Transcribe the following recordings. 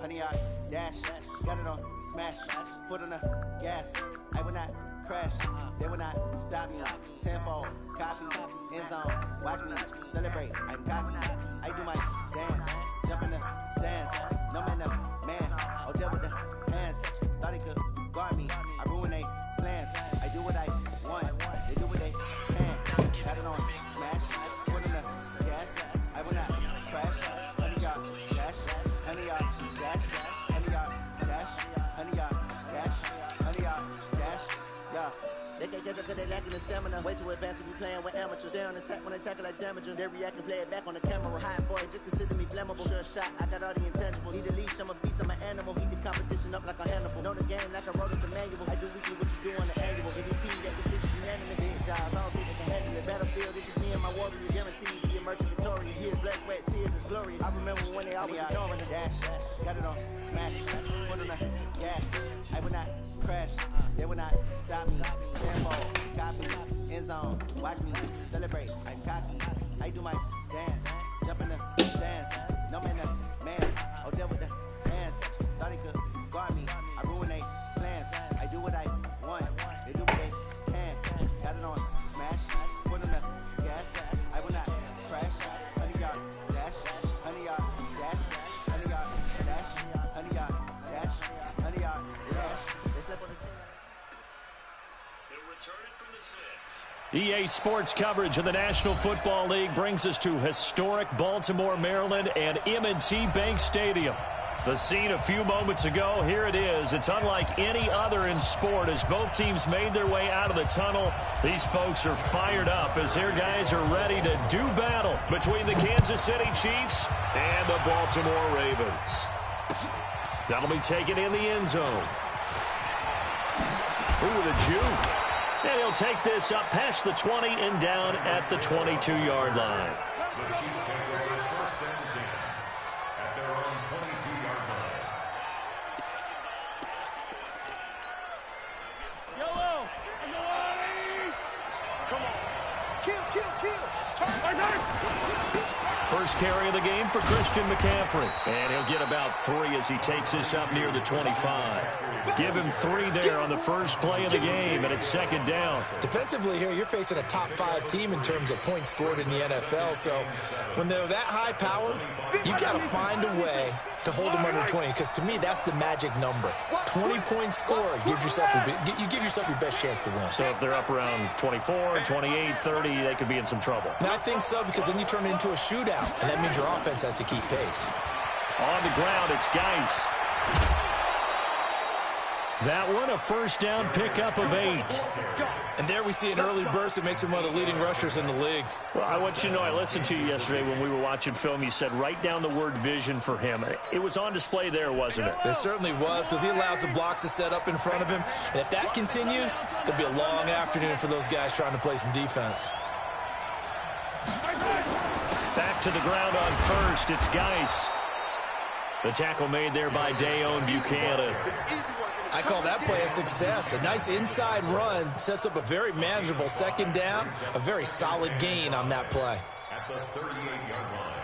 100-yard dash. Got it on smash. Foot on the gas. I will not crash. They will not stop me. Tenfold, copy, end zone. Watch me celebrate. I'm cocky. I do my dance. Jump in the stands. No man, man. Oh, deal with the hands. Thought he could guard me. I ruin they plans. I do what I want. They do what they can. Got it on smash. Foot on the gas. I will not crash. 100-yard dash. 100-yard dash. 100-yard dash. 100-yard dash. 100-yard dash. Yeah. They can't catch up cause they lacking the stamina. Way too advanced to be playing with amateurs. They on attack when they tackle like damager. They react and play it back on the camera. Hot boy, just consider me flammable. Sure shot, I got all the intangibles. Need a leash, I'm a beast, I'm an animal. Heat the competition up like a Hannibal. Know the game like I wrote up the manual. I do weekly what you do on the annual. MVP, that decision unanimous. Hit jobs, I don't think they can handle it. Battlefield, it's just me and my warriors. Guaranteed, be emerging victorious. Years, blood, sweat, tears, it's glorious. I remember when they always ignoring the dash. Got it on smash. Foot on the gas. I will not crash. They will not stop me. Tenfold, copy, end zone. Watch me celebrate. I'm cocky. I do my dance. Jump in the stands. No man, man. Oh, deal with the hands. Thought he could guard me. I ruin they plans. I do what I want. They do what they can. Got it on smash. Foot on the gas. I will not crash. 100-yard dash. 100-yard dash. 100-yard dash. 100-yard dash. 100-yard dash. They slip on the team. EA Sports coverage of the National Football League brings us to historic Baltimore, Maryland, and M&T Bank Stadium. The scene a few moments ago, here it is. It's unlike any other in sport as both teams made their way out of the tunnel. These folks are fired up as their guys are ready to do battle between the Kansas City Chiefs and the Baltimore Ravens. That'll be taken in the end zone. Ooh, the juke. And he'll take this up past the 20 and down at the 22-yard line. The Chiefs take over first and 10 at their own 22-yard line. Yellow! Come on. Kill. First carry of the game for Christian McCaffrey. And he'll get about 3 as he takes this up near the 25. Give him 3 there on the first play of the game, and it's second down. Defensively here, you're facing a top-5 team in terms of points scored in the NFL. So when they're that high-powered, you've got to find a way to hold them under 20, because to me, that's the magic number. 20-point score gives yourself you give yourself your best chance to win. So if they're up around 24, 28, 30, they could be in some trouble. And I think so, because then you turn it into a shootout, and that means your offense has to keep pace. On the ground, it's Geis. That one, a first down pickup of 8. And there we see an early burst that makes him one of the leading rushers in the league. Well, I want you to know, I listened to you yesterday when we were watching film. You said write down the word vision for him. It was on display there, wasn't it? It certainly was, because he allows the blocks to set up in front of him. And if that continues, there'll be a long afternoon for those guys trying to play some defense. Back to the ground on first. It's Geis. The tackle made there by Dayon Buchanan. I call that play a success. A nice inside run sets up a very manageable second down. A very solid gain on that play. At the 38-yard line.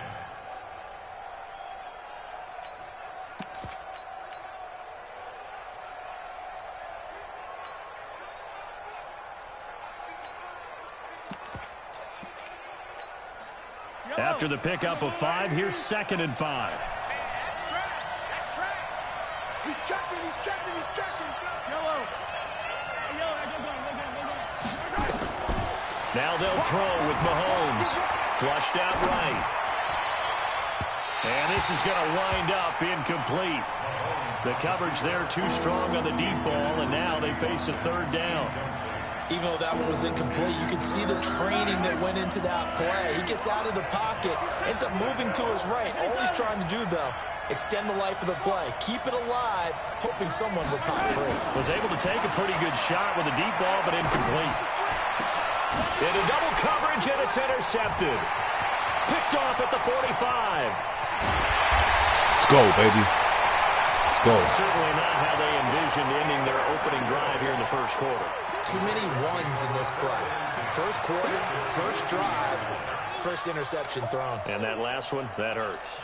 After the pickup of 5, here's 2nd and 5. That's track. He's checking. Yellow. Now they'll throw with Mahomes. Flushed out right. And this is going to wind up incomplete. The coverage there too strong on the deep ball, and now they face a 3rd down. Even though that one was incomplete, you could see the training that went into that play. He gets out of the pocket, ends up moving to his right. All he's trying to do, though, extend the life of the play. Keep it alive, hoping someone would pop free. Was able to take a pretty good shot with a deep ball, but incomplete. Into double coverage, and it's intercepted. Picked off at the 45. Let's go, baby. Let's go. Certainly not how they envisioned ending their opening drive here in the first quarter. Too many ones in this play. First quarter, first drive, first interception thrown. And that last one, that hurts.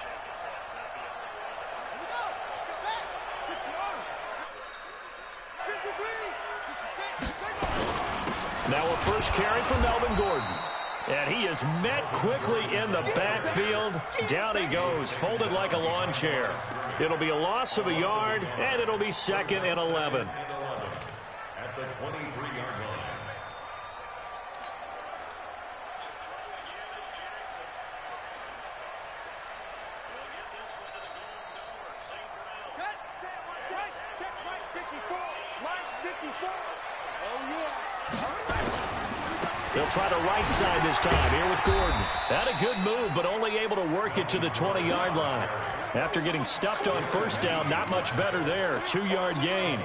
Now a first carry for Melvin Gordon. And he is met quickly in the backfield. Down he goes, folded like a lawn chair. It'll be a loss of a yard, and it'll be 2nd and 11. At the 23-yard line. Check right 54. Right 54. Oh, yeah. They'll try the right side this time here with Gordon. Had a good move, but only able to work it to the 20-yard line. After getting stuffed on first down, not much better there. 2-yard gain.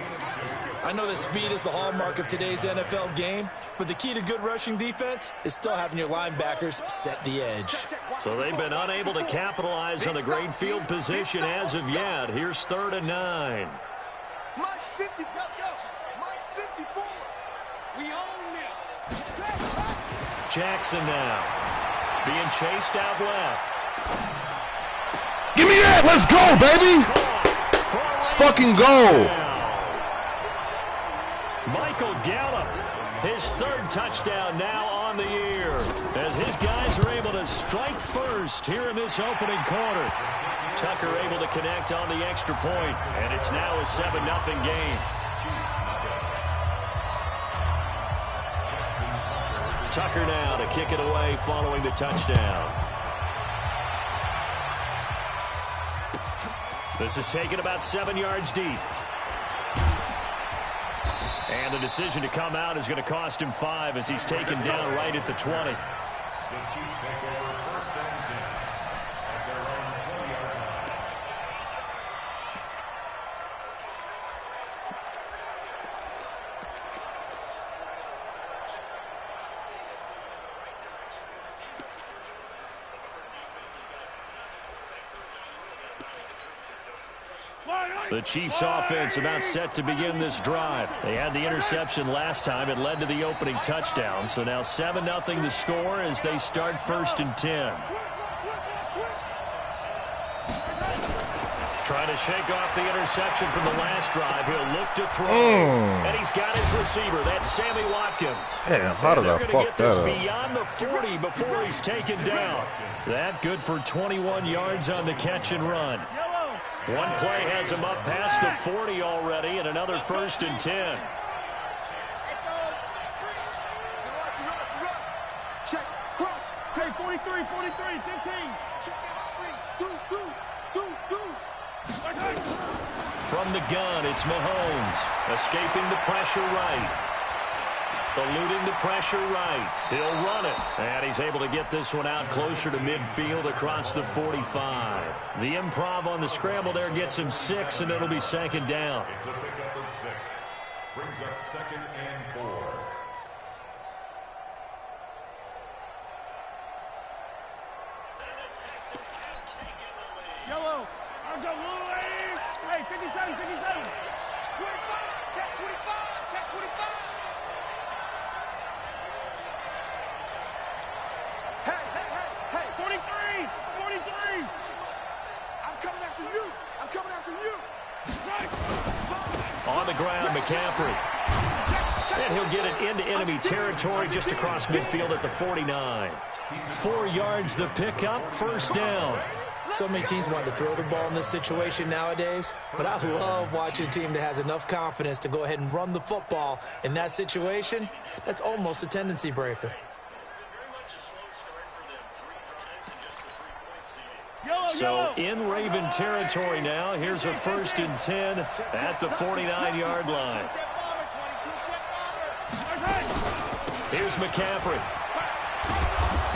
I know that speed is the hallmark of today's NFL game, but the key to good rushing defense is still having your linebackers set the edge. So they've been unable to capitalize on the great field position as of yet. Here's 3rd and 9. Mike 50, go. Mike 54. We own it. Jackson now being chased out left. Give me that. Let's go, baby. Let's fucking go. Michael Gallup, his 3rd touchdown now on the year, as his guys are able to strike first here in this opening quarter. Tucker able to connect on the extra point, and it's now a 7-0 game. Tucker now to kick it away following the touchdown. This is taken about 7 yards deep. And the decision to come out is going to cost him 5 as he's taken down right at the 20. The Chiefs take over 1st and 10 at their own 20-yard line. The Chiefs offense about set to begin this drive. They had the interception last time. It led to the opening touchdown. So now 7-0 to score as they start 1st and 10. Trying to shake off the interception from the last drive. He'll look to throw. And he's got his receiver. That's Sammy Watkins. Damn, how did I fuck that up? Beyond the 40 before he's taken down. That good for 21 yards on the catch and run. One play has him up past the 40 already, and another 1st and 10. Check, cross. Hey, 43, 15. From the gun, it's Mahomes. Escaping the pressure right. Eluding the pressure right. He'll run it. And he's able to get this one out closer to midfield across the 45. The improv on the scramble there gets him 6, and it'll be 2nd down. It's a pickup of 6. Brings up 2nd and 4. Yellow. I'll go Louis. Hey, 57. 25. Check 25. Check 25. Hey, 43. I'm coming after you. On the ground, McCaffrey. And he'll get it into enemy territory just across midfield at the 49. 4 yards the pickup, 1st down. So many teams want to throw the ball in this situation nowadays, but I love watching a team that has enough confidence to go ahead and run the football. In that situation, that's almost a tendency breaker. So in Raven territory now. Here's a 1st and 10 at the 49-yard line. Here's McCaffrey.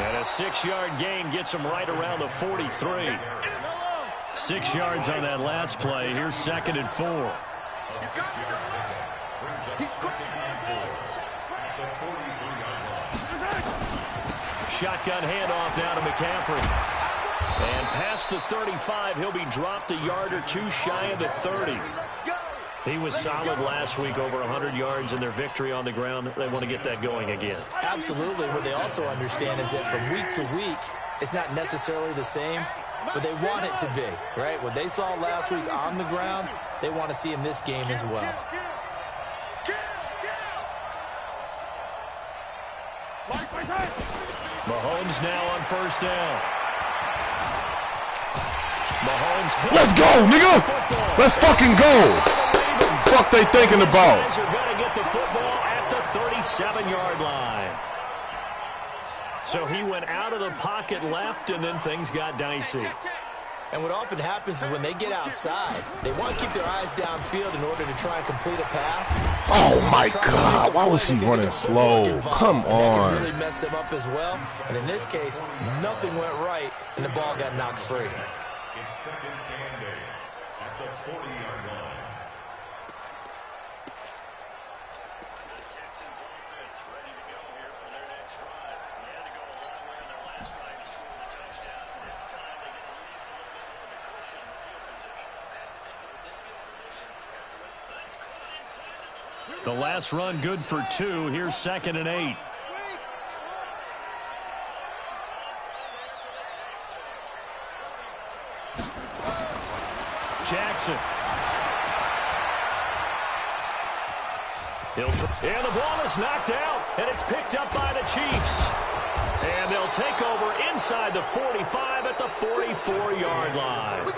And a 6-yard gain gets him right around the 43. 6 yards on that last play. Here's 2nd and 4. Shotgun handoff now to McCaffrey. And past the 35, he'll be dropped a yard or 2 shy of the 30. He was solid last week, over 100 yards in their victory on the ground. They want to get that going again. Absolutely. What they also understand is that from week to week, it's not necessarily the same, but they want it to be, right? What they saw last week on the ground, they want to see in this game as well. Mahomes now on first down. Mahomes. Let's go, nigga. Let's fucking go. Fuck they thinking about? These guys are going to get the football at the 37-yard line. So he went out of the pocket left, and then things got dicey. And what often happens is when they get outside, they want to keep their eyes downfield in order to try and complete a pass. Oh, my God. Why was he running slow? Come on. That can really mess them up as well. And in this case, nothing went right, and the ball got knocked free. It's second and 8 at the 40-yard line. The last run good for 2. Here's second and 8. Jackson. And the ball is knocked out, and it's picked up by the Chiefs. And they'll take over inside the 45 at the 44-yard line.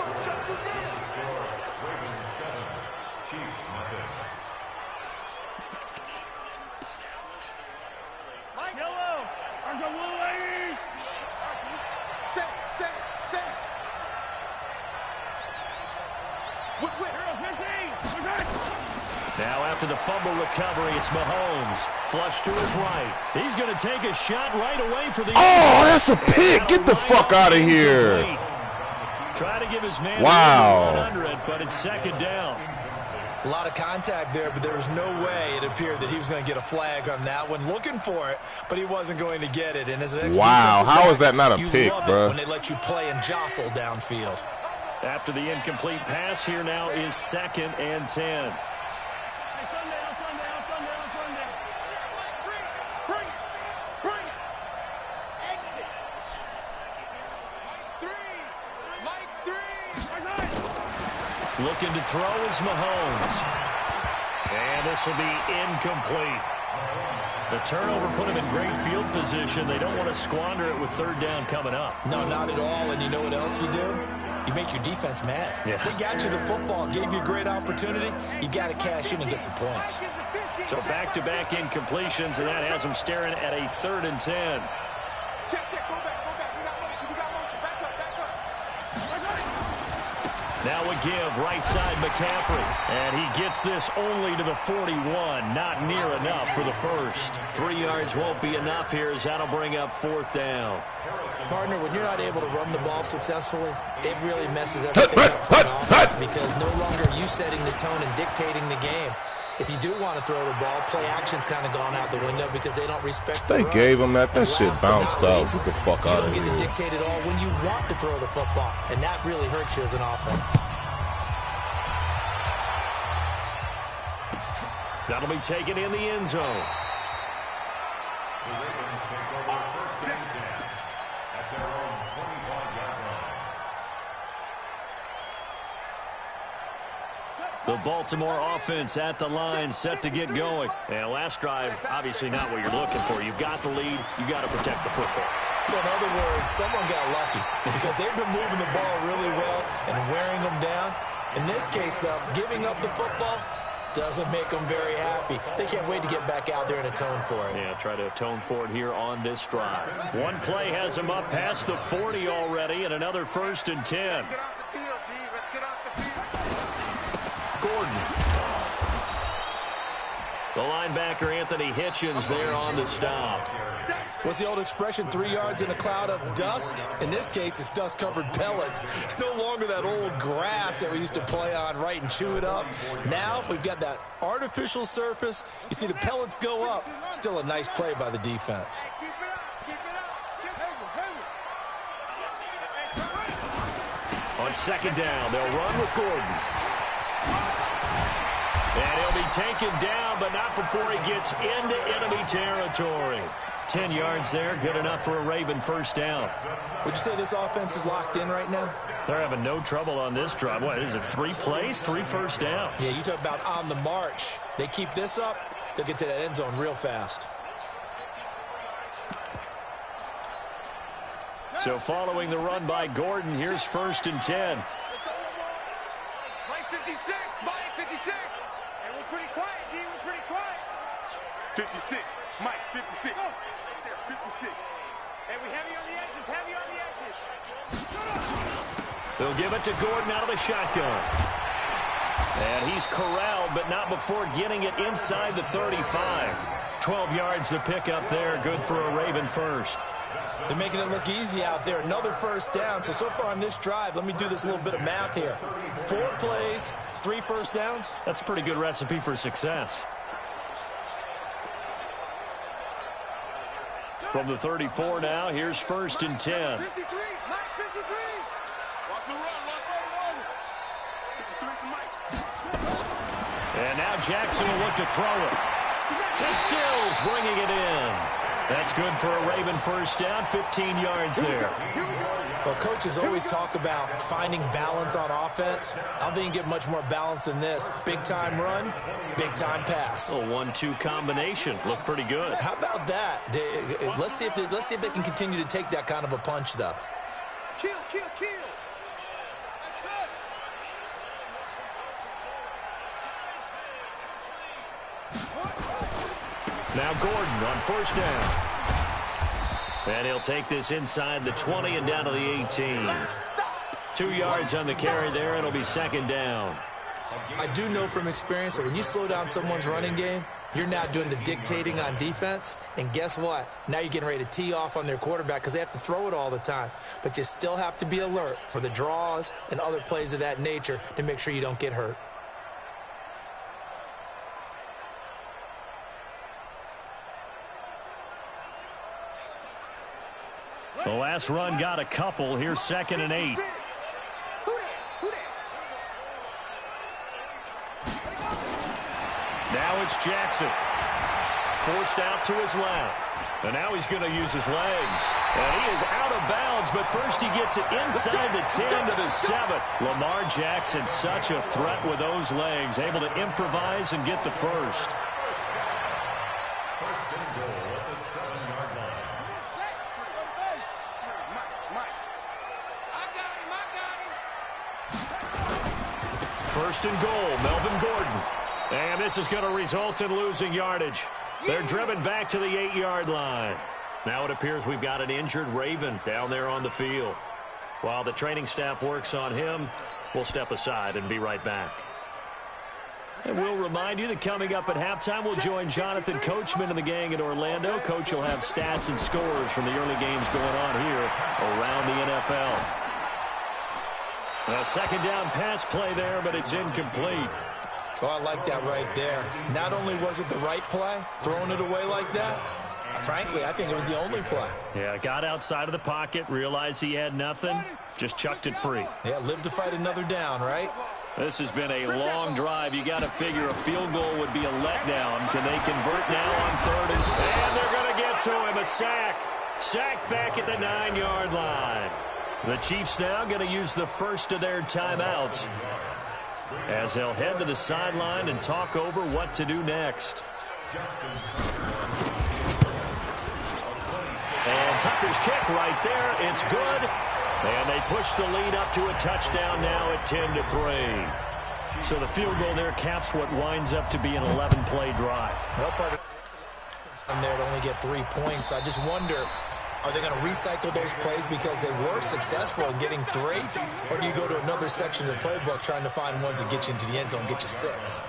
Now after the fumble recovery, it's Mahomes. Flush to his right. He's going to take a shot right away for the... Oh, that's a pick. Get the fuck out of here. Try to give his man wow. under it, but it's second down. A lot of contact there, but there was no way it appeared that he was going to get a flag on that one. Looking for it, but he wasn't going to get it. And as an wow, how is that not a pick, bro? When they let you play and jostle downfield. After the incomplete pass, here now is second and 10. Looking to throw is Mahomes. And this will be incomplete. The turnover put him in great field position. They don't want to squander it with third down coming up. No, not at all. And you know what else you do? You make your defense mad. Yeah. They got you the football, gave you a great opportunity. You got to cash in and get some points. So back-to-back incompletions, and that has them staring at a 3rd and 10. Check, go back. We got motion. Back up. Now a give, right side McCaffrey. And he gets this only to the 41. Not near enough for the first. 3 yards won't be enough here as that'll bring up 4th down. Partner, when you're not able to run the ball successfully, it really messes everything up for an offense because no longer are you setting the tone and dictating the game. If you do want to throw the ball, play action's kind of gone out the window because they don't respect the run. They gave him that. That shit bounced out. Get the fuck out of here. You don't get to dictate it all when you want to throw the football, and that really hurts you as an offense. That'll be taken in the end zone. The Ravens take over first and 10 at their own 25-yard line. The Baltimore offense at the line, set to get going. And last drive, obviously not what you're looking for. You've got the lead. You've got to protect the football. So in other words, someone got lucky because they've been moving the ball really well and wearing them down. In this case, though, giving up the football doesn't make them very happy. They can't wait to get back out there and atone for it. Yeah, try to atone for it here on this drive. One play has them up past the 40 already, and another 1st and 10. Let's get off the field, D. Let's get off the field. Gordon. The linebacker, Anthony Hitchens, there on the stop. What's the old expression, 3 yards in a cloud of dust? In this case, it's dust-covered pellets. It's no longer that old grass that we used to play on, right, and chew it up. Now we've got that artificial surface. You see the pellets go up. Still a nice play by the defense. Keep it up. On second down, they'll run with Gordon. And he'll be taken down, but not before he gets into enemy territory. 10 yards there, good enough for a Raven first down. Would you say this offense is locked in right now? They're having no trouble on this drive. What is it, 3 plays, 3 first downs? Yeah, you talk about on the march. They keep this up, they'll get to that end zone real fast. So following the run by Gordon, here's 1st and 10. Mike 56, Mike 56. And we're pretty quiet, D. We're pretty quiet. 56, Mike 56. Right there, 56. And we heavy on the edges, heavy on the edges. They'll give it to Gordon out of the shotgun. And he's corralled, but not before getting it inside the 35. 12 yards to pick up there. Good for a Raven first. They're making it look easy out there. Another 1st down. So far on this drive, let me do this little bit of math here. 4 plays, 3 first downs. That's a pretty good recipe for success. From the 34 now, here's 1st and 10. 53, Mike 53. Watch the run, watch the run. 53 for Mike. And now Jackson will look to throw it. And Stills bringing it in. That's good for a Raven first down, 15 yards there. Well, coaches always talk about finding balance on offense. I don't think you get much more balance than this. Big-time run, big-time pass. A 1-2 combination. Looked pretty good. How about that? Let's see if they can continue to take that kind of a punch, though. Kill, kill, kill. Now Gordon on 1st down. And he'll take this inside the 20 and down to the 18. 2 yards on the carry there. It'll be 2nd down. I do know from experience that when you slow down someone's running game, you're now doing the dictating on defense. And guess what? Now you're getting ready to tee off on their quarterback because they have to throw it all the time. But you still have to be alert for the draws and other plays of that nature to make sure you don't get hurt. The last run got a couple. Here's 2nd and 8. Now it's Jackson. Forced out to his left. And now he's going to use his legs. And he is out of bounds, but first he gets it inside the 10 to the 7. Lamar Jackson, such a threat with those legs, able to improvise and get the first. First and goal, Melvin Gordon. And this is going to result in losing yardage. They're driven back to the 8-yard line. Now it appears we've got an injured Raven down there on the field. While the training staff works on him, we'll step aside and be right back. And we'll remind you that coming up at halftime, we'll join Jonathan Coachman and the gang in Orlando. Coach will have stats and scores from the early games going on here around the NFL. A 2nd down pass play there, but it's incomplete. Oh, I like that right there. Not only was it the right play, throwing it away like that, frankly, I think it was the only play. Yeah, got outside of the pocket, realized he had nothing, just chucked it free. Yeah, live to fight another down, right? This has been a long drive. You got to figure a field goal would be a letdown. Can they convert now on 3rd and they're going to get to him, a sack. Sacked back at the 9-yard line. The Chiefs now going to use the first of their timeouts as they'll head to the sideline and talk over what to do next. And Tucker's kick right there. It's good. And they push the lead up to a touchdown now at 10-3. So the field goal there caps what winds up to be an 11-play drive. Well, part of there to only get 3 points. I just wonder, are they going to recycle those plays because they were successful in getting 3? Or do you go to another section of the playbook trying to find ones that get you into the end zone and get you 6?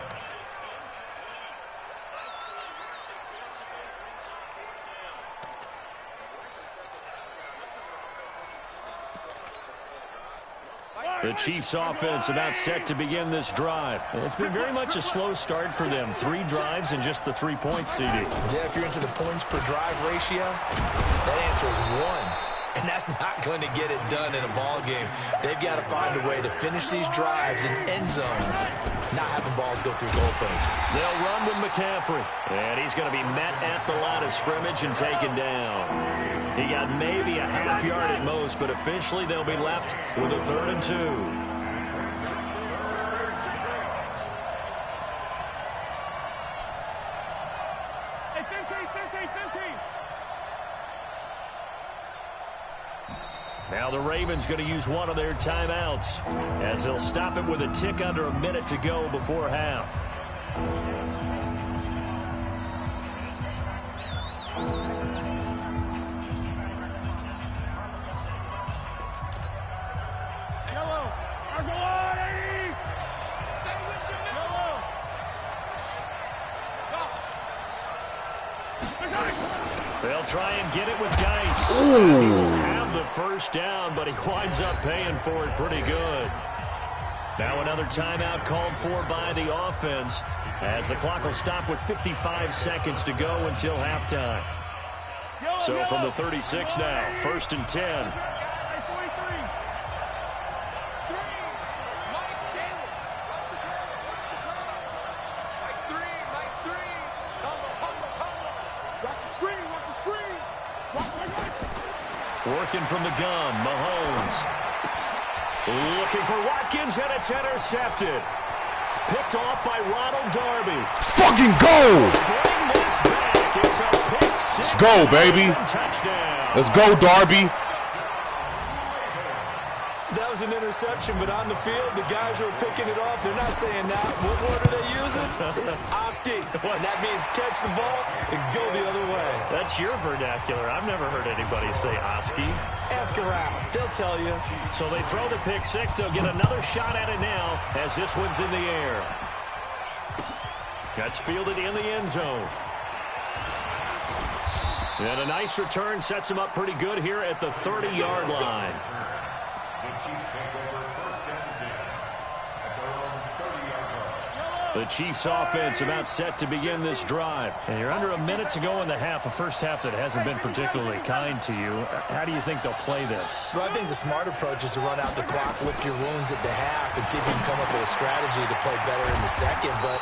The Chiefs offense about set to begin this drive. It's been very much a slow start for them. 3 drives and just the 3 points, CD. Yeah, if you're into the points per drive ratio, that answer is 1. And that's not going to get it done in a ball game. They've got to find a way to finish these drives in end zones, not having balls go through goalposts. They'll run with McCaffrey. And he's going to be met at the line of scrimmage and taken down. He got maybe a half yard at most, but officially they'll be left with a 3rd and 2. Now the Ravens going to use one of their timeouts as they'll stop it with a tick under a minute to go before half. They'll try and get it with Geis. He will have the first down, but he winds up paying for it pretty good. Now another timeout called for by the offense as the clock will stop with 55 seconds to go until halftime. So from the 36 now, 1st and 10. Working from the gun, Mahomes. Looking for Watkins, and it's intercepted. Picked off by Ronald Darby. Let's fucking go! Bring this back. It's a pick six. Let's go, baby. Touchdown. Let's go, Darby. That was an interception, but on the field, the guys who are picking it off, they're not saying that. What word are they using? It's Oski. And that means catch the ball and go the other way. That's your vernacular. I've never heard anybody say Oski. Ask around. They'll tell you. So they throw the pick six. They'll get another shot at it now as this one's in the air. That's fielded in the end zone. And a nice return sets him up pretty good here at the 30-yard line. The Chiefs take over 1st and 10 at their own 30-yard line. The Chiefs offense about set to begin this drive. And you're under a minute to go in the half, a first half that hasn't been particularly kind to you. How do you think they'll play this? Well, I think the smart approach is to run out the clock, lick your wounds at the half, and see if you can come up with a strategy to play better in the second. But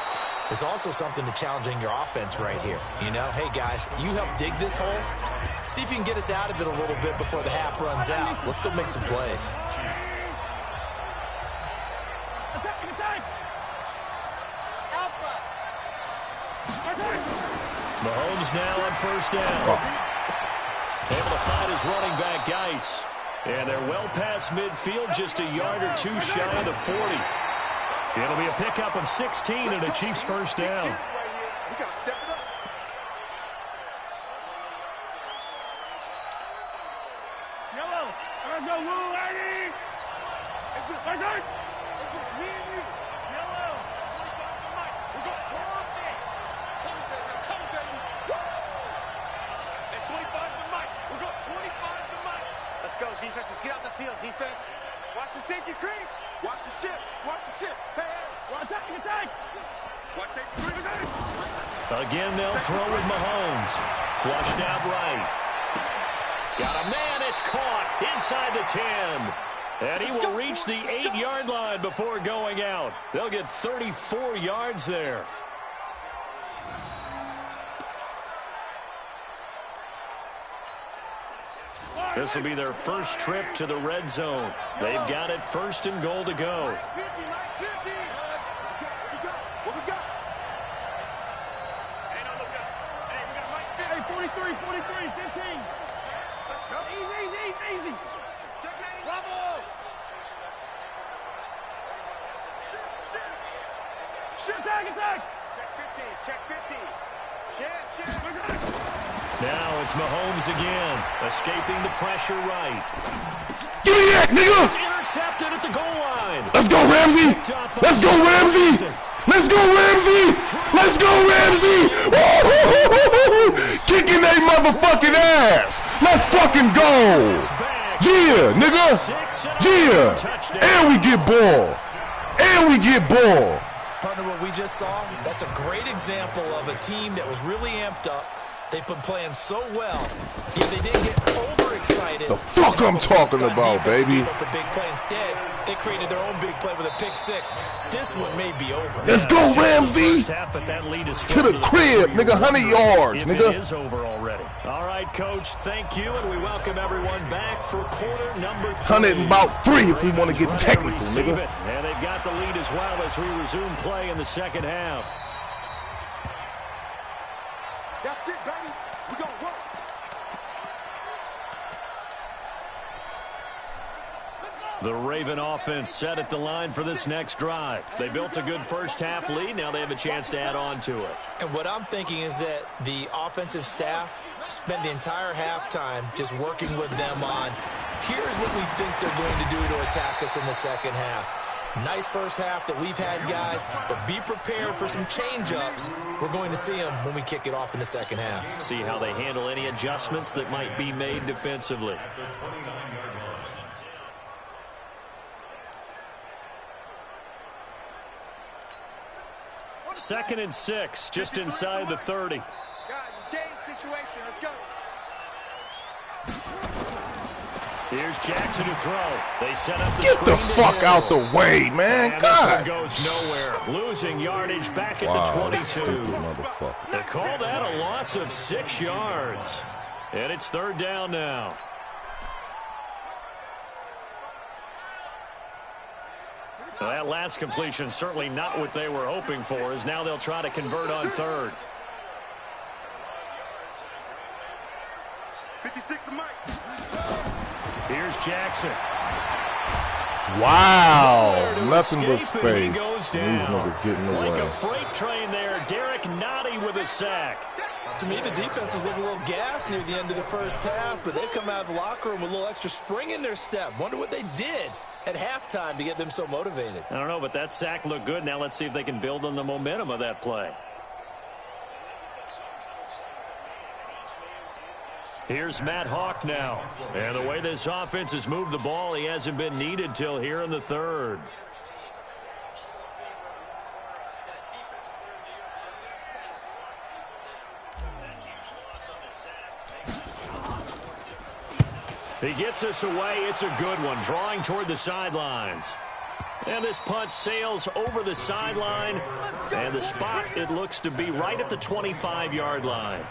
there's also something to challenging your offense right here. You know, hey, guys, you help dig this hole. See if you can get us out of it a little bit before the half runs out. Let's go make some plays. Mahomes now on 1st down. Able to find his running back, Geis. And they're well past midfield, just a yard or two shy of the 40. It'll be a pickup of 16 and a Chiefs first down. We got to step it up. Yellow. Let's go, Lou, lady. It's just me and you. Yellow. We're going to towards it. Come, baby. And 25 to Mike. We're going 25 to Mike. Let's go, defense. Let's get out the field, defense. Watch the safety creeps. Watch the ship. Watch the ship. Hey, hey. Attack. Watch safety creeps. Again, they'll throw with Mahomes. Flushed out right. Got a man. It's caught inside the 10. And he will reach the 8-yard line before going out. They'll get 34 yards there. This will be their first trip to the red zone. They've got it 1st and goal to go. 50, Mike, 50. What we got? Hey, no, look up. Hey, we got Mike 50. Hey, 43, 15. Let's go. Easy. Check that. Bravo. Shit. Attack. Check 50. Shit. Now it's Mahomes again, escaping the pressure right. Give me that, nigga! It's intercepted at the goal line. Let's go, Ramsey! Let's go, Ramsey! Let's go, Ramsey! Let's go, Ramsey! Woo-hoo-hoo-hoo-hoo! Kicking they motherfucking ass! Let's fucking go! Yeah, nigga! Yeah! And we get ball! Partner, what we just saw, that's a great example of a team that was really amped up. They've been playing so well, yet they didn't get overexcited. The fuck I'm talking about, baby. A big play. Instead, they created their own big play with a pick six. This one may be over. Let's go, Ramsey! To the crib, nigga, 100 yards, nigga. It is over already. All right, Coach, thank you, and we welcome everyone back for quarter number 3. 100 and about 3 if we want to get technical, nigga. And they've got the lead as well as we resume play in the second half. That's it, baby. We're going to work. The Raven offense set at the line for this next drive. They built a good first-half lead. Now they have a chance to add on to it. And what I'm thinking is that the offensive staff spent the entire halftime just working with them on, here's what we think they're going to do to attack us in the second half. Nice first half that we've had, guys, but be prepared for some change-ups. We're going to see them when we kick it off in the second half. See how they handle any adjustments that might be made defensively. Second and 6, just inside the 30. Guys, it's game situation. Let's go. Here's Jackson to throw. They set up the Get the fuck out the way, man. And God. this one goes nowhere. Losing yardage back at the 22. Stupid motherfucker. They call that a loss of 6 yards. And it's third down now. Well, that last completion certainly not what they were hoping for, as now they'll try to convert on third. 56 to Mike. Here's Jackson. Wow. Nothing but Escape, and he space. goes These down. niggas getting Like a away. freight train there, Derek Nottie with a sack. To me, the defense was looking a little gassed near the end of the first half, but they've come out of the locker room with a little extra spring in their step. Wonder what they did at halftime to get them so motivated. I don't know, but that sack looked good. Now let's see if they can build on the momentum of that play. Here's Matt Hawk now. And the way this offense has moved the ball, he hasn't been needed till here in the third. He gets us away. It's a good one, drawing toward the sidelines. And this punt sails over the sideline. And the spot, it looks to be right at the 25-yard line.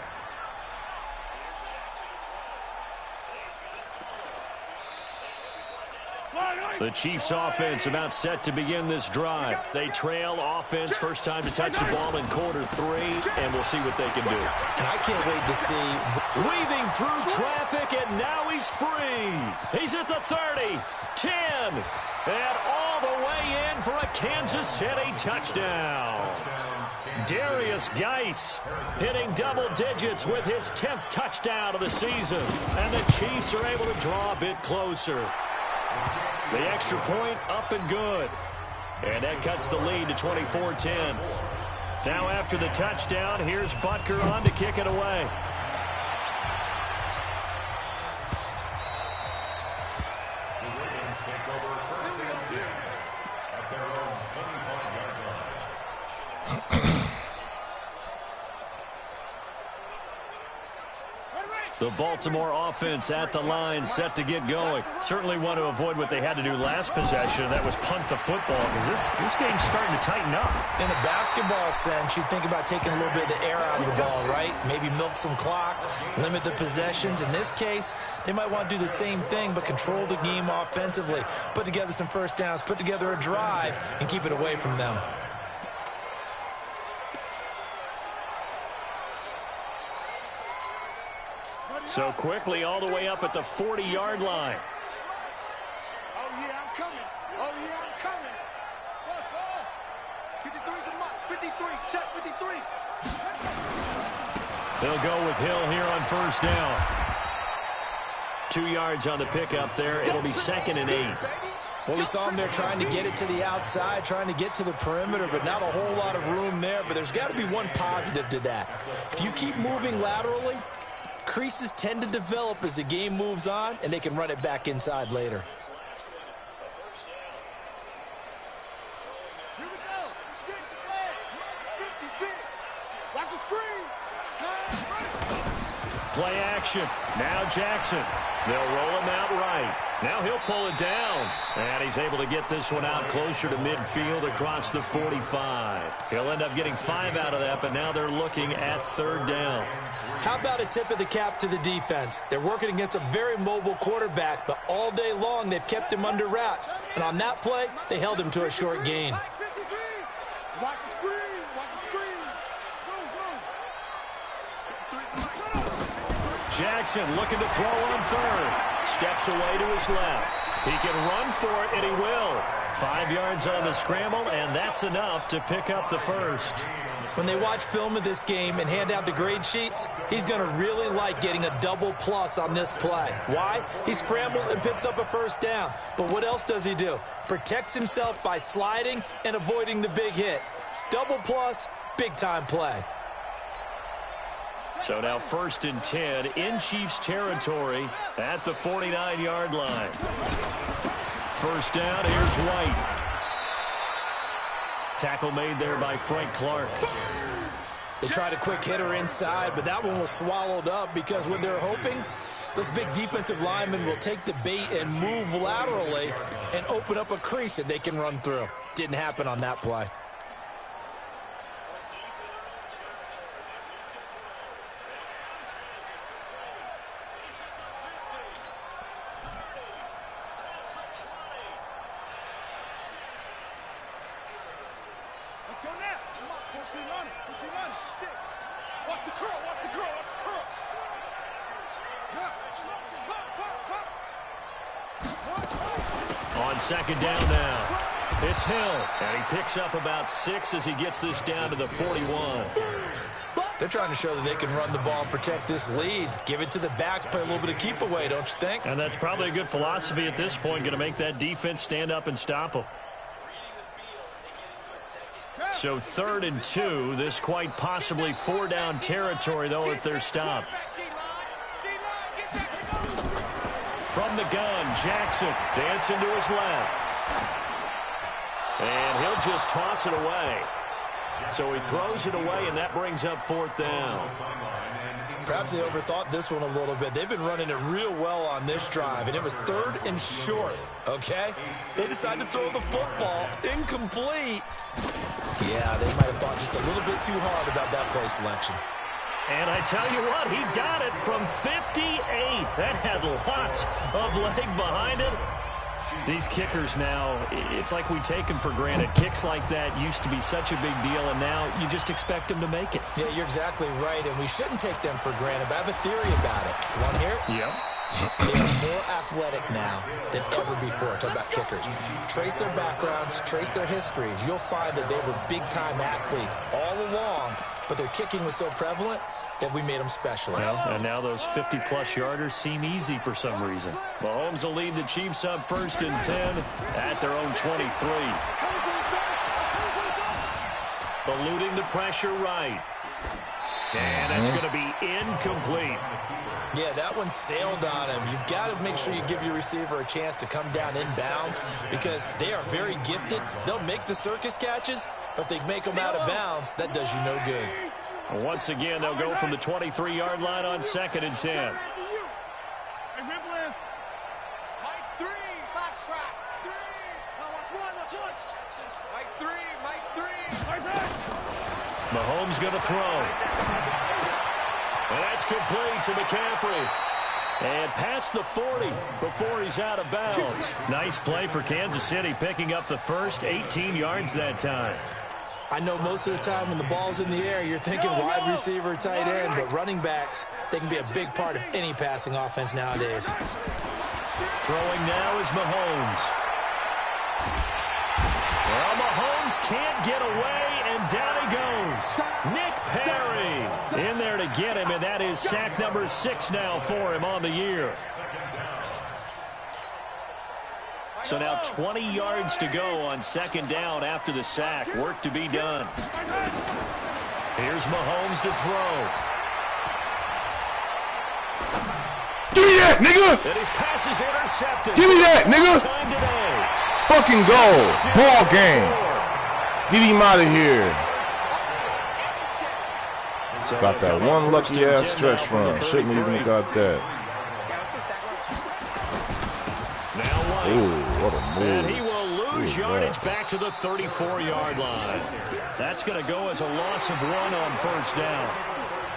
The Chiefs offense about set to begin this drive. They trail offense, first time to touch the ball in quarter 3, and we'll see what they can do. And I can't wait to see. Weaving through traffic, and now he's free. He's at the 30, 10, and all the way in for a Kansas City touchdown. Darius Geis hitting double digits with his 10th touchdown of the season, and the Chiefs are able to draw a bit closer. The extra point up and good. And that cuts the lead to 24-10. Now after the touchdown, here's Butker on to kick it away. The Ravens take over first and 10 at their own 25-yard line. The Baltimore offense at the line, set to get going. Certainly want to avoid what they had to do last possession, and that was punt the football, because this game's starting to tighten up. In a basketball sense, you think about taking a little bit of the air out of the ball, right? Maybe milk some clock, limit the possessions. In this case, they might want to do the same thing, but control the game offensively. Put together some first downs, put together a drive, and keep it away from them. So quickly all the way up at the 40-yard line. Oh, yeah, I'm coming. Oh, yeah, I'm coming. Ball. 53 to Mike. 53. Check 53. They'll go with Hill here on first down. 2 yards on the pickup there. It'll be second and 8. Well, we saw him there trying to get it to the outside, trying to get to the perimeter, but not a whole lot of room there. But there's got to be one positive to that. If you keep moving laterally, creases tend to develop as the game moves on, and they can run it back inside later. Here we go. 56. Watch the screen. Play action. Now Jackson. They'll roll him out right. Now he'll pull it down. And he's able to get this one out closer to midfield across the 45. He'll end up getting 5 out of that, but now they're looking at third down. How about a tip of the cap to the defense? They're working against a very mobile quarterback, but all day long they've kept him under wraps. And on that play, they held him to a short gain. 53. Watch the screen. Watch the screen. Go, go. 53 to Mike. Jackson looking to throw on third. Steps away to his left. He can run for it, and he will. 5 yards on the scramble, and that's enough to pick up the first. When they watch film of this game and hand out the grade sheets, he's going to really like getting a double plus on this play. Why? He scrambles and picks up a first down. But what else does he do? Protects himself by sliding and avoiding the big hit. Double plus, big-time play. So now 1st and 10 in Chiefs territory at the 49-yard line. First down, here's White. Tackle made there by Frank Clark. They tried a quick hitter inside, but that one was swallowed up because what they're hoping, those big defensive linemen will take the bait and move laterally and open up a crease that they can run through. Didn't happen on that play. On second down now, it's Hill, and he picks up about 6 as he gets this down to the 41. They're trying to show that they can run the ball and protect this lead. Give it to the backs, play a little bit of keep away, don't you think? And that's probably a good philosophy at this point, going to make that defense stand up and stop them. So 3rd and 2, this quite possibly 4-down territory, though, if they're stopped. From the gun, Jackson dancing to his left. And he'll just toss it away. So he throws it away, and that brings up 4th down. Perhaps they overthought this one a little bit. They've been running it real well on this drive, and it was 3rd and short, okay? They decided to throw the football incomplete. Yeah, they might have thought just a little bit too hard about that play selection. And I tell you what, he got it from 58. That had lots of leg behind it. These kickers now, it's like we take them for granted. Kicks like that used to be such a big deal, and now you just expect them to make it. Yeah, you're exactly right, and we shouldn't take them for granted, but I have a theory about it. You want to hear it? Yep. They are more athletic now than ever before. Talk about kickers. Trace their backgrounds, trace their histories. You'll find that they were big-time athletes all along, but their kicking was so prevalent that we made them specialists. Well, and now those 50-plus yarders seem easy for some reason. Mahomes will lead the Chiefs up 1st and 10 at their own 23. Eluding the pressure right. And that's going to be incomplete. Yeah, that one sailed on him. You've got to make sure you give your receiver a chance to come down inbounds because they are very gifted. They'll make the circus catches, but if they make them out of bounds, that does you no good. Once again, they'll go from the 23-yard line on 2nd and 10. Mahomes going to throw. And that's complete to McCaffrey. And past the 40 before he's out of bounds. Nice play for Kansas City, picking up the first 18 yards that time. I know most of the time when the ball's in the air, you're thinking wide receiver, tight end, but running backs, they can be a big part of any passing offense nowadays. Throwing now is Mahomes. Well, Mahomes can't get away, and down he goes. Nick Perry in there to get him, and that is sack number 6 now for him on the year. So now 20 yards to go on 2nd down after the sack. Work to be done. Here's Mahomes to throw. Give me that, nigga! And his pass is intercepted. Give me that, nigga! Time today. Let's fucking go. Ball game. Get him out of here. Got that one lucky-ass stretch run. Shouldn't even got that. Ooh, what a move. And he will lose yardage back to the 34-yard line. That's going to go as a loss of 1 on 1st down.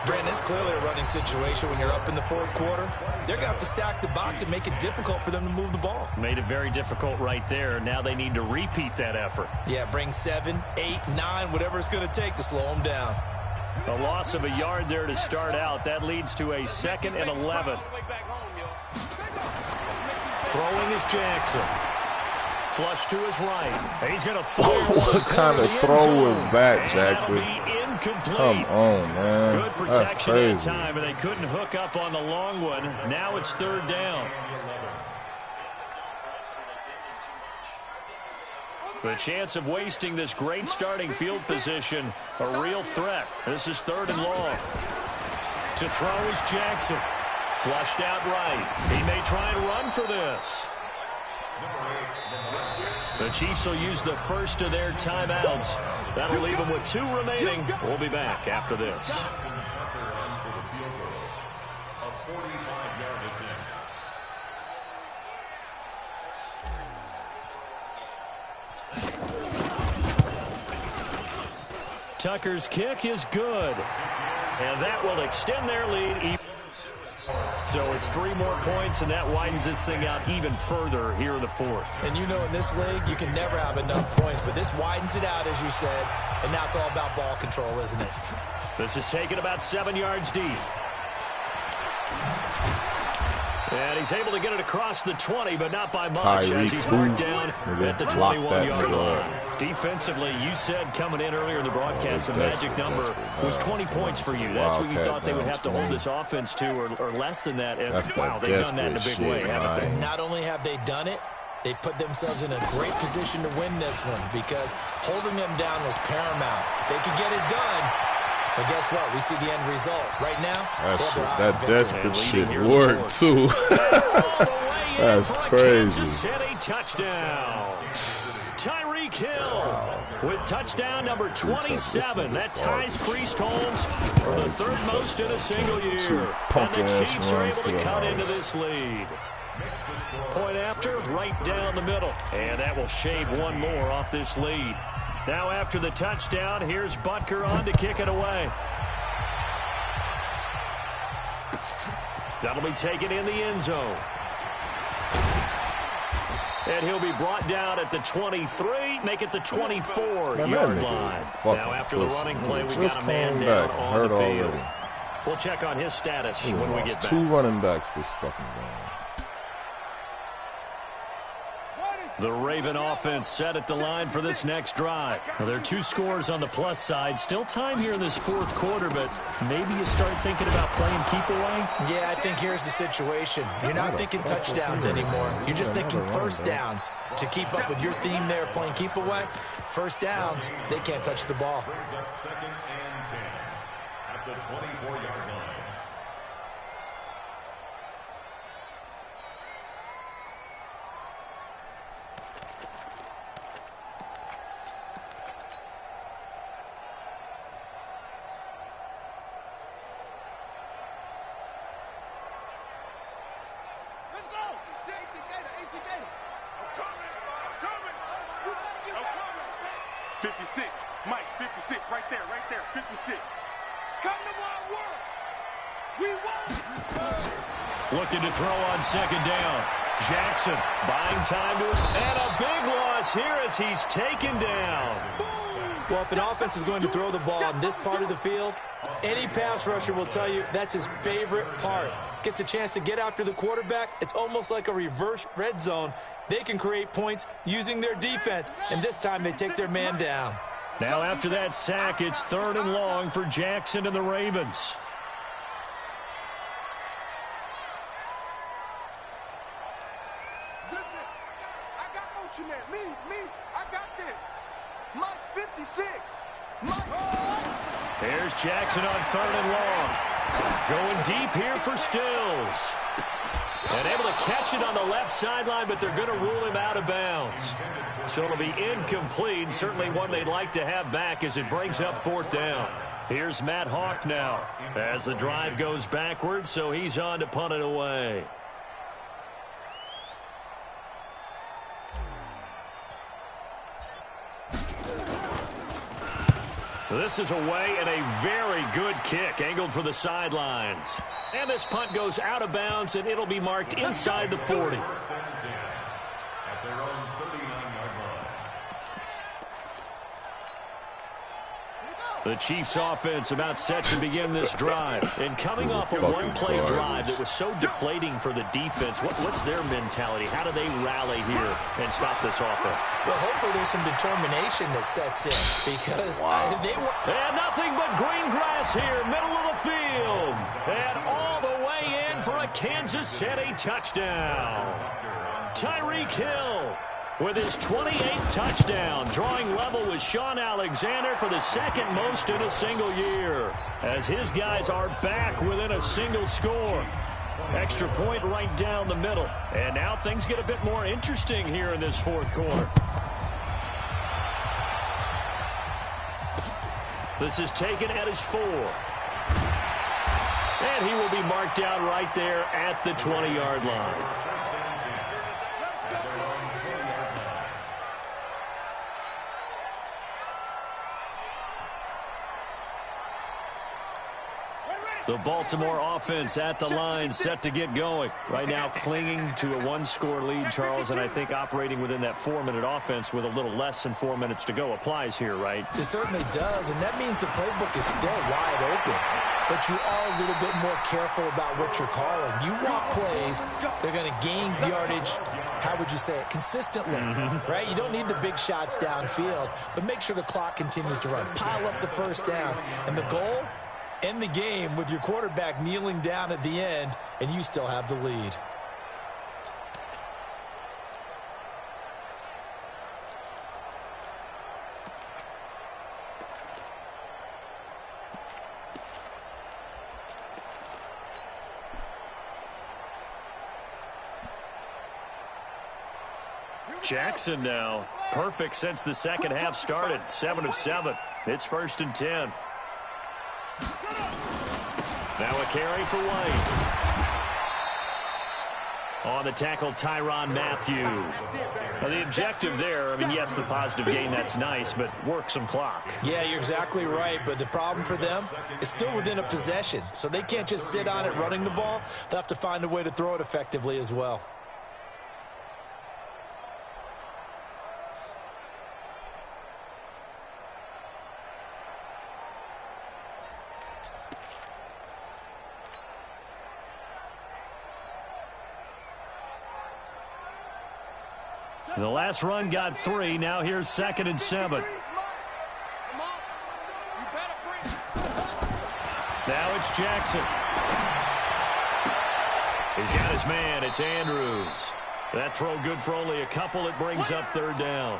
Brandon, it's clearly a running situation when you're up in the 4th quarter. They're going to have to stack the box and make it difficult for them to move the ball. Made it very difficult right there. Now they need to repeat that effort. Yeah, bring 7, 8, 9, whatever it's going to take to slow them down. A loss of a yard there to start out. That leads to a 2nd and 11. Throwing is Jackson. Flush to his right. He's going to fire. What kind of throw is that, Jackson? Come on, man. Good protection that time, and they couldn't hook up on the long one. Now it's 3rd down. The chance of wasting this great starting field position, a real threat. This is 3rd and long. To throw is Jackson. Flushed out right. He may try and run for this. The Chiefs will use the first of their timeouts. That'll leave them with 2 remaining. We'll be back after this. Tucker's kick is good. And that will extend their lead. So it's 3 more points, and that widens this thing out even further here in the 4th. And you know, in this league, you can never have enough points, but this widens it out, as you said, and now it's all about ball control, isn't it? This is taken about 7 yards deep. And he's able to get it across the 20, but not by much, as he's marked down at the 21-yard line. Defensively, you said coming in earlier in the broadcast, the magic number was 20 points for you. That's what you thought they would have to hold this offense to, or less than that. And wow, they've done that in a big way, haven't they? Not only have they done it, they put themselves in a great position to win this one, because holding them down was paramount. If they could get it done, well, guess what? We see the end result. Right now, that desperate shit worked, too. That's crazy. Kansas City touchdown. Tyreek Hill with touchdown number 27. That ties Priest Holmes for the 3rd most in a single year. And the Chiefs are able to cut into this lead. Point after, right down the middle. And that will shave 1 more off this lead. Now after the touchdown, here's Butker on to kick it away. That'll be taken in the end zone. And he'll be brought down at the 23, make it the 24-yard line. Now after the running play, we got a man down on the field. We'll check on his status when we get back. 2 running backs this fucking game. The Raven offense set at the line for this next drive. Well, there are 2 scores on the plus side. Still time here in this 4th quarter, but maybe you start thinking about playing keep away? Yeah, I think here's the situation. You're not thinking touchdowns anymore. You're just thinking first downs. To keep up with your theme there, playing keep away, first downs, they can't touch the ball. Brings up 2nd and 10 at the 24-yard line. Let's go! 56, Mike, 56, right there, 56. Come to my world. We won. Looking to throw on 2nd down. Jackson buying time to his, and a big loss here as he's taken down. Well, if an offense is going to throw the ball on this part of the field, any pass rusher will tell you that's his favorite part. Gets a chance to get after the quarterback. It's almost like a reverse red zone. They can create points using their defense, and this time they take their man down. Now after that sack, it's 3rd and long for Jackson and the Ravens. I got motion there. Me, I got this. Mike's 56. There's Jackson on 3rd and long. Going deep here for Stills. And able to catch it on the left sideline, but they're going to rule him out of bounds. So it'll be incomplete. Certainly one they'd like to have back as it brings up 4th down. Here's Matt Hawk now as the drive goes backwards, so he's on to punt it away. This is away and a very good kick angled for the sidelines. And this punt goes out of bounds, and it'll be marked inside the 40. At their own 39-yard line. The Chiefs offense about set to begin this drive. And coming off a one-play drive that was so deflating for the defense, what's their mentality? How do they rally here and stop this offense? Well, hopefully there's some determination that sets in because they were... And nothing but green grass here, middle of the field. And all the way in for a Kansas City touchdown. Tyreek Hill with his 28th touchdown, drawing level with Shaun Alexander for the second most in a single year, as his guys are back within a single score. Extra point right down the middle. And now things get a bit more interesting here in this fourth quarter. This is taken at his 4. And he will be marked down right there at the 20-yard line. The Baltimore offense at the line, set to get going. Right now clinging to a one-score lead, Charles, and I think operating within that 4-minute offense with a little less than 4 minutes to go applies here, right? It certainly does, and that means the playbook is still wide open. But you are a little bit more careful about what you're calling. You want plays, they're going to gain yardage, how would you say it, consistently, right? You don't need the big shots downfield, but make sure the clock continues to run. Pile up the first downs, and the goal? End the game with your quarterback kneeling down at the end, and you still have the lead. Jackson now, perfect since the second half started, 7 of 7. It's 1st and 10. Now a carry for White. On the tackle, Tyrann Mathieu. Now the objective there, I mean, yes, the positive gain, that's nice, but work some clock. Yeah, you're exactly right, but the problem for them is still within a possession, so they can't just sit on it running the ball. They'll have to find a way to throw it effectively as well. The last run got 3. Now here's 2nd and 7. Now it's Jackson. He's got his man. It's Andrews. That throw good for only a couple. It brings up 3rd down.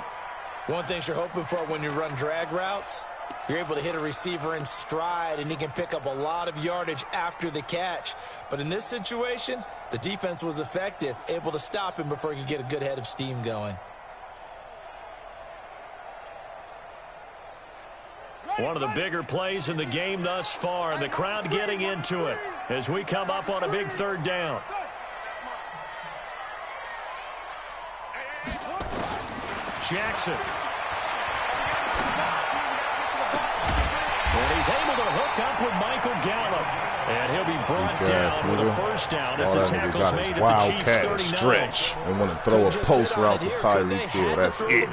One thing you're hoping for when you run drag routes, you're able to hit a receiver in stride, and he can pick up a lot of yardage after the catch. But in this situation, the defense was effective, able to stop him before he could get a good head of steam going. One of the bigger plays in the game thus far, and the crowd getting into it as we come up on a big 3rd down. Jackson. And he's able to hook up with Michael Gallup. And he'll be brought down with a 1st down as the tackle's made at the Chiefs' 39. Stretch and want to throw a post route to Tyreek Hill. That's it.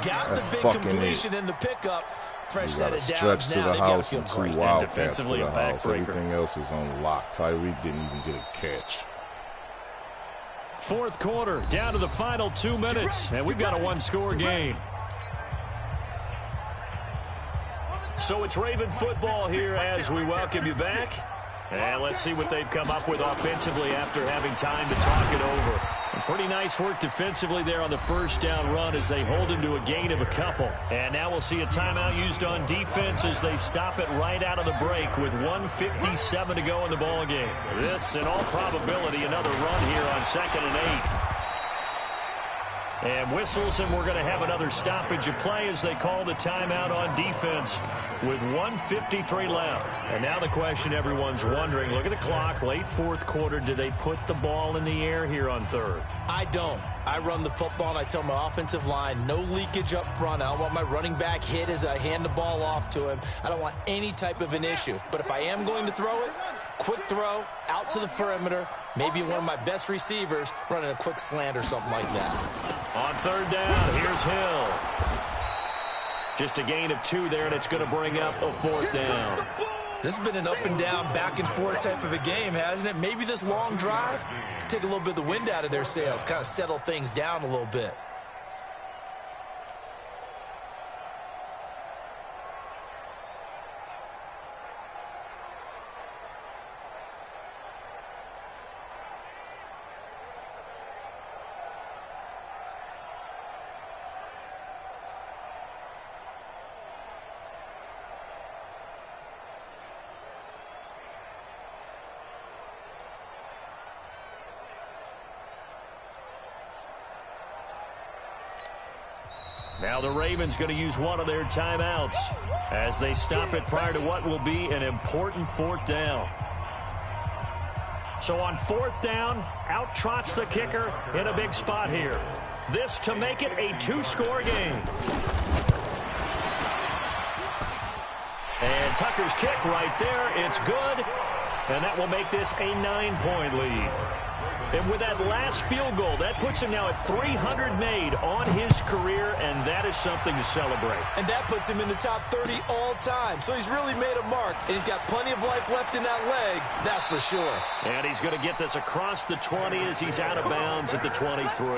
That's the big completion in the pickup. Fresh set of stretch to the house and 2 wildcats to the house. Backbreaker. Everything else was on lock. Tyreek didn't even get a catch. 4th quarter, down to the final 2 minutes, and we've got a 1-score game. So it's Raven football here as we welcome you back. And let's see what they've come up with offensively after having time to talk it over. And pretty nice work defensively there on the 1st down run as they hold him to a gain of a couple. And now we'll see a timeout used on defense as they stop it right out of the break with 1:57 to go in the ball game. This, in all probability, another run here on 2nd and 8. And whistles, and we're going to have another stoppage of play as they call the timeout on defense with 1:53 left. And now the question everyone's wondering, look at the clock, late 4th quarter, do they put the ball in the air here on 3rd? I don't. I run the football, and I tell my offensive line, no leakage up front. I don't want my running back hit as I hand the ball off to him. I don't want any type of an issue. But if I am going to throw it, quick throw, out to the perimeter, maybe one of my best receivers running a quick slant or something like that. On 3rd down, here's Hill. Just a gain of 2 there, and it's going to bring up a 4th down. This has been an up-and-down, back-and-forth type of a game, hasn't it? Maybe this long drive take a little bit of the wind out of their sails, kind of settle things down a little bit. Now the Ravens going to use one of their timeouts as they stop it prior to what will be an important 4th down. So on 4th down, out trots the kicker in a big spot here. This to make it a 2-score game. And Tucker's kick right there. It's good. And that will make this a 9-point lead. And with that last field goal, that puts him now at 300 made on his career, and that is something to celebrate. And that puts him in the top 30 all time. So he's really made a mark, and he's got plenty of life left in that leg, that's for sure. And he's going to get this across the 20 as he's out of bounds at the 23.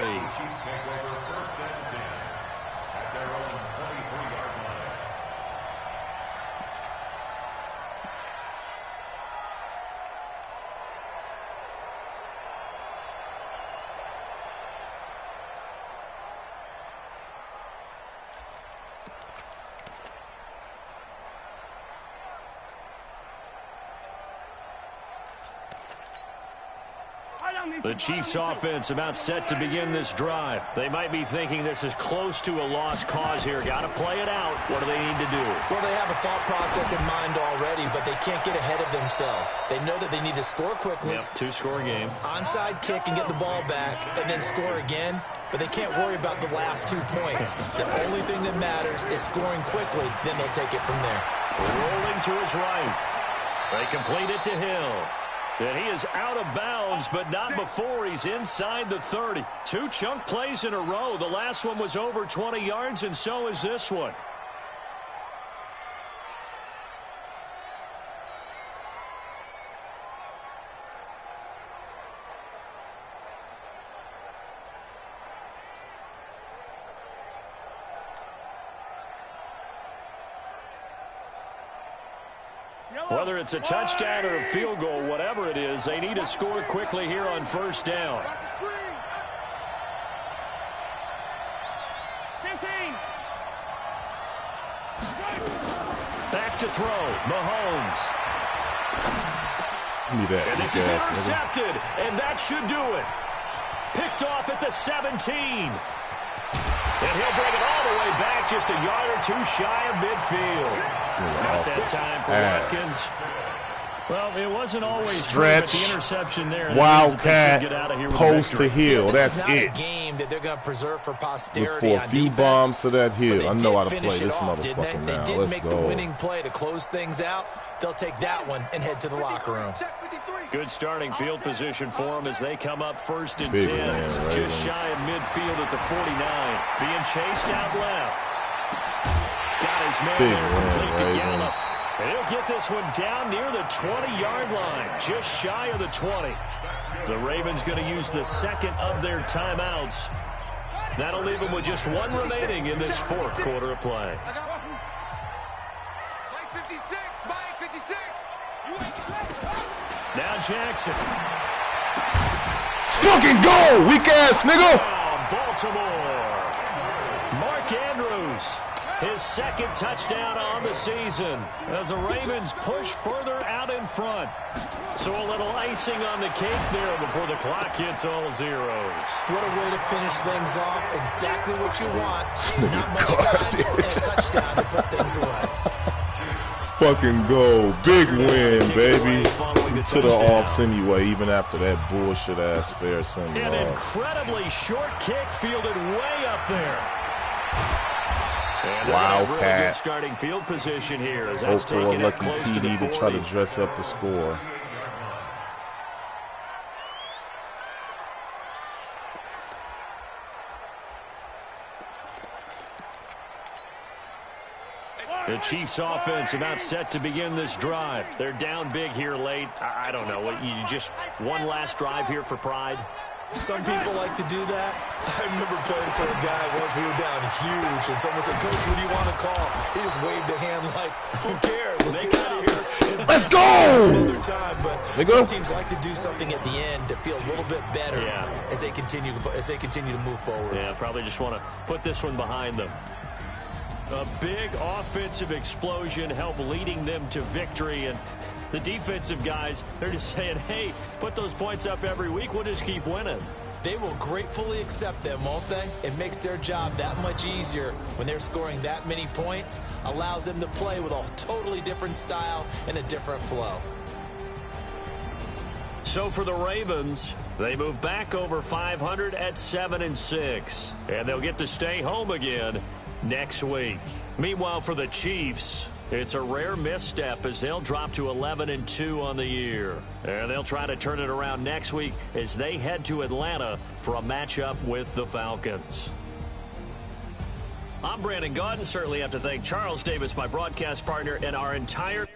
The Chiefs offense about set to begin this drive. They might be thinking this is close to a lost cause here. Got to play it out. What do they need to do? Well, they have a thought process in mind already, but they can't get ahead of themselves. They know that they need to score quickly. Yep, 2-score game. Onside kick and get the ball back and then score again. But they can't worry about the last 2 points. The only thing that matters is scoring quickly. Then they'll take it from there. Rolling to his right. They complete it to Hill. And he is out of bounds, but not before he's inside the 30. 2 chunk plays in a row. The last one was over 20 yards, and so is this one. Whether it's a touchdown or a field goal, whatever it is, they need to score quickly here on 1st down. 15. Back to throw. Mahomes. Give me that. And this is intercepted, and that should do it. Picked off at the 17. And he'll bring it all the way back, just a yard or 2 shy of midfield. Not that time for Watkins. Well, it wasn't always stretch, the interception there. Wildcat, post to Hill. That's it. This is not a game that they're going to preserve for posterity. Look for a few bombs to that Hill. I know how to play this motherfucker now. They did make the winning go. play to close things out. They'll take that one and head to the locker room. Good starting field position for them as they come up 1st and Big 10. man, just shy of midfield at the 49. Being chased out left. Got his man there, complete to Gallup. And he'll get this one down near the 20-yard line, just shy of the 20. The Ravens going to use the 2nd of their timeouts. That'll leave them with just 1 remaining in this 4th quarter of play. Mike 56, Mike 56. Now Jackson. Let's fucking go, weak ass nigga. Baltimore. Mark Andrews. His 2nd touchdown on the season as the Ravens push further out in front. So a little icing on the cake there before the clock hits all zeros. What a way to finish things off. Exactly what you want. Not much time and a touchdown to put things away. Let's fucking go. Big win, baby. To the offs anyway, even after that bullshit-ass fair send-off. An incredibly short kick fielded way up there. Wildcat. Really good starting field position here as that's for a taken lucky close to the TD 40. to try to dress up the score. The Chiefs offense about set to begin this drive. They're down big here late. I don't know. You just one last drive here for pride? Some people like to do that. I remember playing for a guy once we were down huge, and someone said, Coach, what do you want to call? He just waved a hand like, who cares? Let's get out of here. Let's go! Another time, but some teams like to do something at the end to feel a little bit better as they continue to move forward. Yeah, probably just want to put this one behind them. A big offensive explosion helped leading them to victory, and the defensive guys, they're just saying, hey, put those points up every week, we'll just keep winning. They will gratefully accept them, won't they? It makes their job that much easier when they're scoring that many points, allows them to play with a totally different style and a different flow. So for the Ravens, they move back over 500 at 7-6, and they'll get to stay home again next week. Meanwhile, for the Chiefs, it's a rare misstep as they'll drop to 11-2 on the year. And they'll try to turn it around next week as they head to Atlanta for a matchup with the Falcons. I'm Brandon Gaudin. Certainly have to thank Charles Davis, my broadcast partner, and our entire